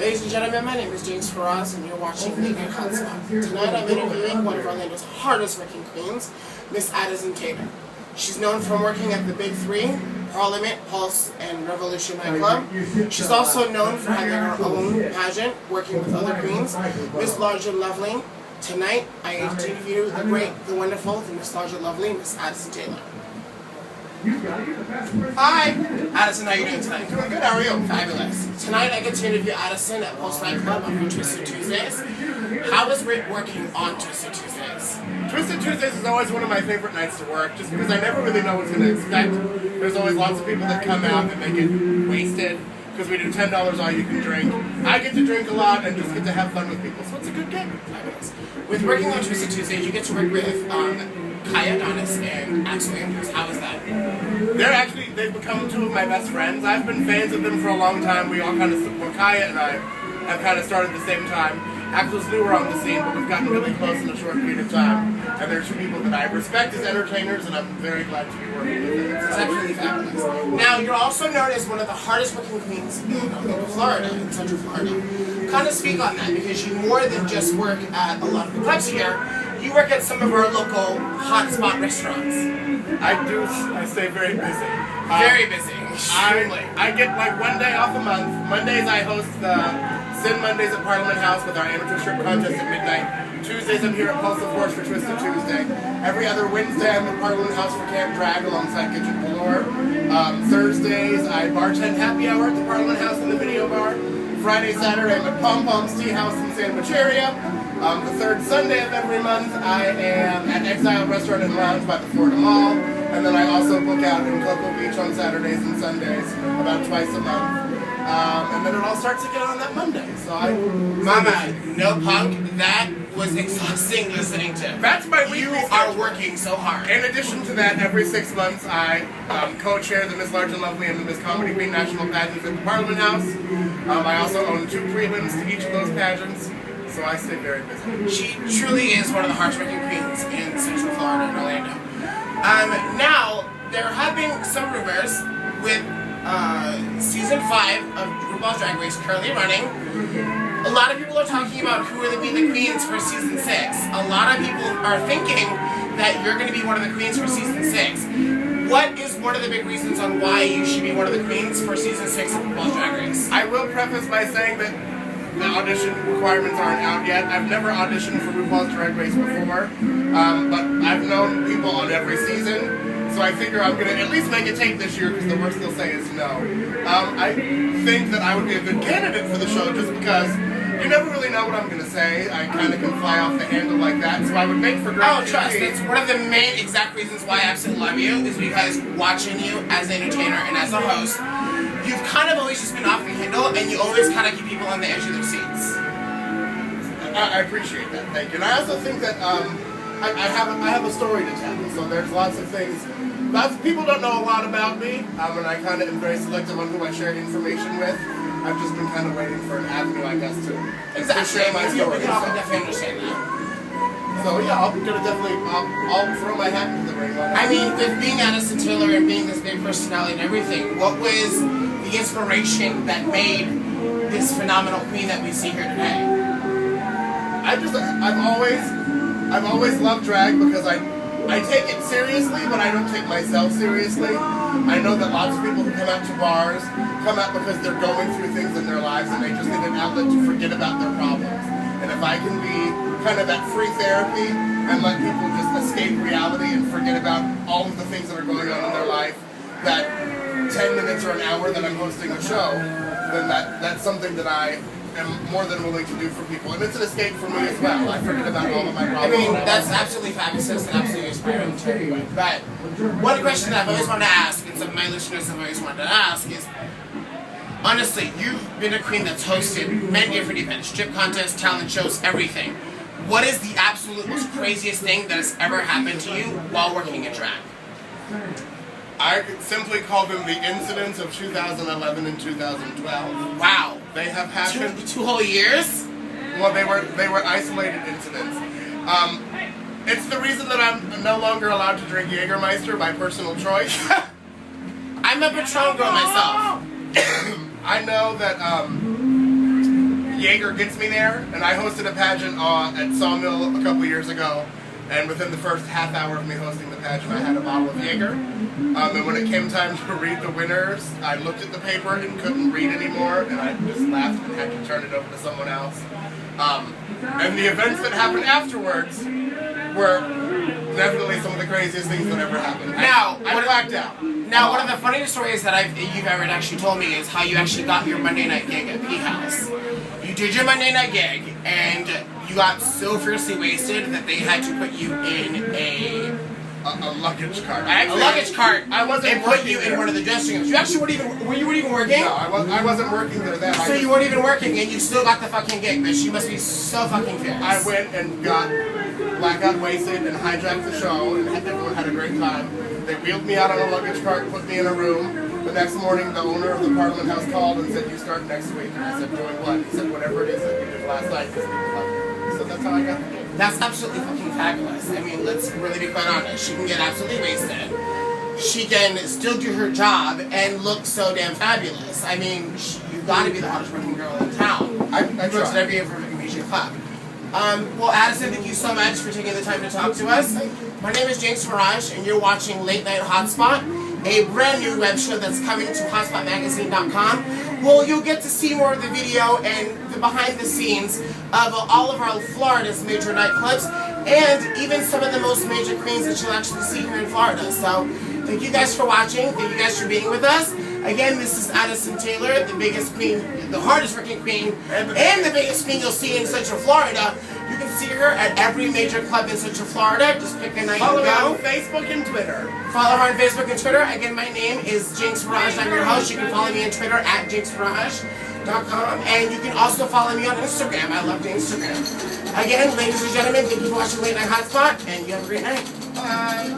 Ladies and gentlemen, my name is James Faraz, and you're watching League Hotspot. Tonight I'm interviewing one of Orlando's hardest working queens, Miss Addison Taylor. She's known for working at the Big Three, Parliament, Pulse, and Revolution nightclub. She's also known for having her own pageant, working with other queens, Miss Large and Lovely. Tonight, I interview the great, the wonderful, the Miss Large and Lovely, Miss Addison Taylor. Hi! Addison, how are you doing tonight? Doing good, how are you? Fabulous. Tonight I get to interview Addison at Pulse Nightclub on Twisted Tuesdays. How is it working on Twisted Tuesdays? Twisted Tuesdays is always one of my favorite nights to work, just because I never really know what's going to expect. There's always lots of people that come out that make it wasted, because we do $10 all you can drink. I get to drink a lot and just get to have fun with people, so it's a good gig. Fabulous. With working on Twisted Tuesdays, you get to work with Kaya Adonis and Axel Andrews. How is that? They've become two of my best friends. I've been fans of them for a long time. We all kind of, well, Kaya and I have kind of started at the same time. Axel's newer on the scene, but we've gotten really close in a short period of time. And they're two people that I respect as entertainers, and I'm very glad to be working with them. It's absolutely fabulous. Now, you're also known as one of the hardest working queens in Florida, in Central Florida. Kind of speak on that, because you more than just work at a lot of the clubs here. You work at some of our local hotspot restaurants. I stay very busy. Very busy. Extremely. I get like one day off a month. Mondays I host the Sin Mondays at Parliament House with our amateur strip contest at midnight. Tuesdays I'm here at Pulse of Force for Twisted Tuesday. Every other Wednesday I'm at Parliament House for Camp Drag alongside Kitchen Galore. Thursdays I bartend happy hour at the Parliament House in the video bar. Friday, Saturday I'm at Pom Pom's Tea House in San Maceria. The third Sunday of every month, I am at Exile Restaurant and Lounge by the Florida Mall, and then I also book out in Cocoa Beach on Saturdays and Sundays, about twice a month. And then it all starts again on that Monday. So Mama, no punk, that was exhausting listening to. That's my weekly You are working so hard. In addition to that, every 6 months I co-chair the Miss Large and Lovely and the Miss Comedy Queen National Pageants at the Parliament House. I also own 2 prelims to each of those pageants. So I stay very busy. She truly is one of the hardest working queens in Central Florida and Orlando. Now, there have been some rumors with season 5 of RuPaul's Drag Race currently running. A lot of people are talking about who will be the queens for season 6. A lot of people are thinking that you're going to be one of the queens for season 6. What is one of the big reasons on why you should be one of the queens for season 6 of RuPaul's Drag Race? I will preface by saying that the audition requirements aren't out yet. I've never auditioned for RuPaul's Drag Race before, but I've known people on every season, so I figure I'm going to at least make a tape this year because the worst they'll say is no. I think that I would be a good candidate for the show just because you never really know what I'm going to say. I kind of can fly off the handle like that, so I would make for great TV. Trust, it's one of the main exact reasons why I absolutely love you is because watching you as an entertainer and as a host, you've kind of always just been off the handle, and you always kind of keep people on the edge of their seats. I appreciate that, thank you. And I also think that I have a story to tell, so there's lots of things. Lots of people don't know a lot about me, and I kind of am very selective on who I share information with. I've just been kind of waiting for an avenue, I guess, to share my story. We can all definitely understand that. So yeah, I'll throw my hat into the ring. I mean, with being Addison Taylor and being this big personality and everything, what was the inspiration that made this phenomenal queen that we see here today? I've always loved drag because I take it seriously, but I don't take myself seriously. I know that lots of people who come out to bars come out because they're going through things in their lives and they just need an outlet to forget about their problems. And if I can be kind of that free therapy and let people just escape reality and forget about all of the things that are going on in their life, that 10 minutes or an hour that I'm hosting a show, then that's something that I am more than willing to do for people. And it's an escape for me as well. I forget about all of my problems. I mean, that's absolutely fabulous and absolutely inspiring to everyone. But one question that I've always wanted to ask, and some of my listeners have always wanted to ask, is honestly, you've been a queen that's hosted many different events, strip contests, talent shows, everything. What is the absolute most craziest thing that has ever happened to you while working in drag? I could simply call them the incidents of 2011 and 2012. Wow. They have happened. Two whole years? Well, they were isolated incidents. It's the reason that I'm no longer allowed to drink Jägermeister by personal choice. I'm a Patron girl myself. I know that Jaeger gets me there, and I hosted a pageant at Sawmill a couple years ago, and within the first half hour of me hosting the pageant, I had a bottle of Jaeger. And when it came time to read the winners, I looked at the paper and couldn't read anymore, and I just laughed and had to turn it over to someone else. And the events that happened afterwards were definitely some of the craziest things that ever happened. Now, I blacked out. Now, one of the funniest stories that you've ever actually told me is how you actually got your Monday night gig at P House. You did your Monday night gig, and you got so fiercely wasted that they had to put you in a luggage cart. I wasn't and put you in one of the dressing rooms. You actually weren't even working? No, I wasn't working there then. So you weren't even working, and you still got the fucking gig, bitch. You must be so fucking fierce. I went and got blackout wasted and hijacked the show, and everyone had a great time. They wheeled me out on a luggage cart, put me in a room. The next morning, the owner of the Parliament House called and said, "You start next week." And I said, "Doing what?" He said, "Whatever it is that you did last night, because people love you." So that's how I got the gig. That's absolutely fucking fabulous. I mean, let's really be quite honest. She can get absolutely wasted. She can still do her job and look so damn fabulous. I mean, you've got to be the hottest working girl in town. I works at every major club. Well, Addison, thank you so much for taking the time to talk to us. My name is James Farage, and you're watching Late Night Hotspot, a brand new web show that's coming to hotspotmagazine.com. Well, you'll get to see more of the video and the behind the scenes of all of our Florida's major nightclubs, and even some of the most major queens that you'll actually see here in Florida. So, thank you guys for watching. Thank you guys for being with us. Again, this is Addison Taylor, the biggest queen, the hardest working queen, and the biggest queen you'll see in Central Florida. You can see her at every major club in Central Florida. Just pick a night and go. Follow her on Facebook and Twitter. Follow her on Facebook and Twitter. Again, my name is Jinx Farage. I'm your host. You can follow me on Twitter at jinxfarage.com. And you can also follow me on Instagram. I love the Instagram. Again, ladies and gentlemen, thank you for watching Late Night Hotspot, and you have a great night. Bye.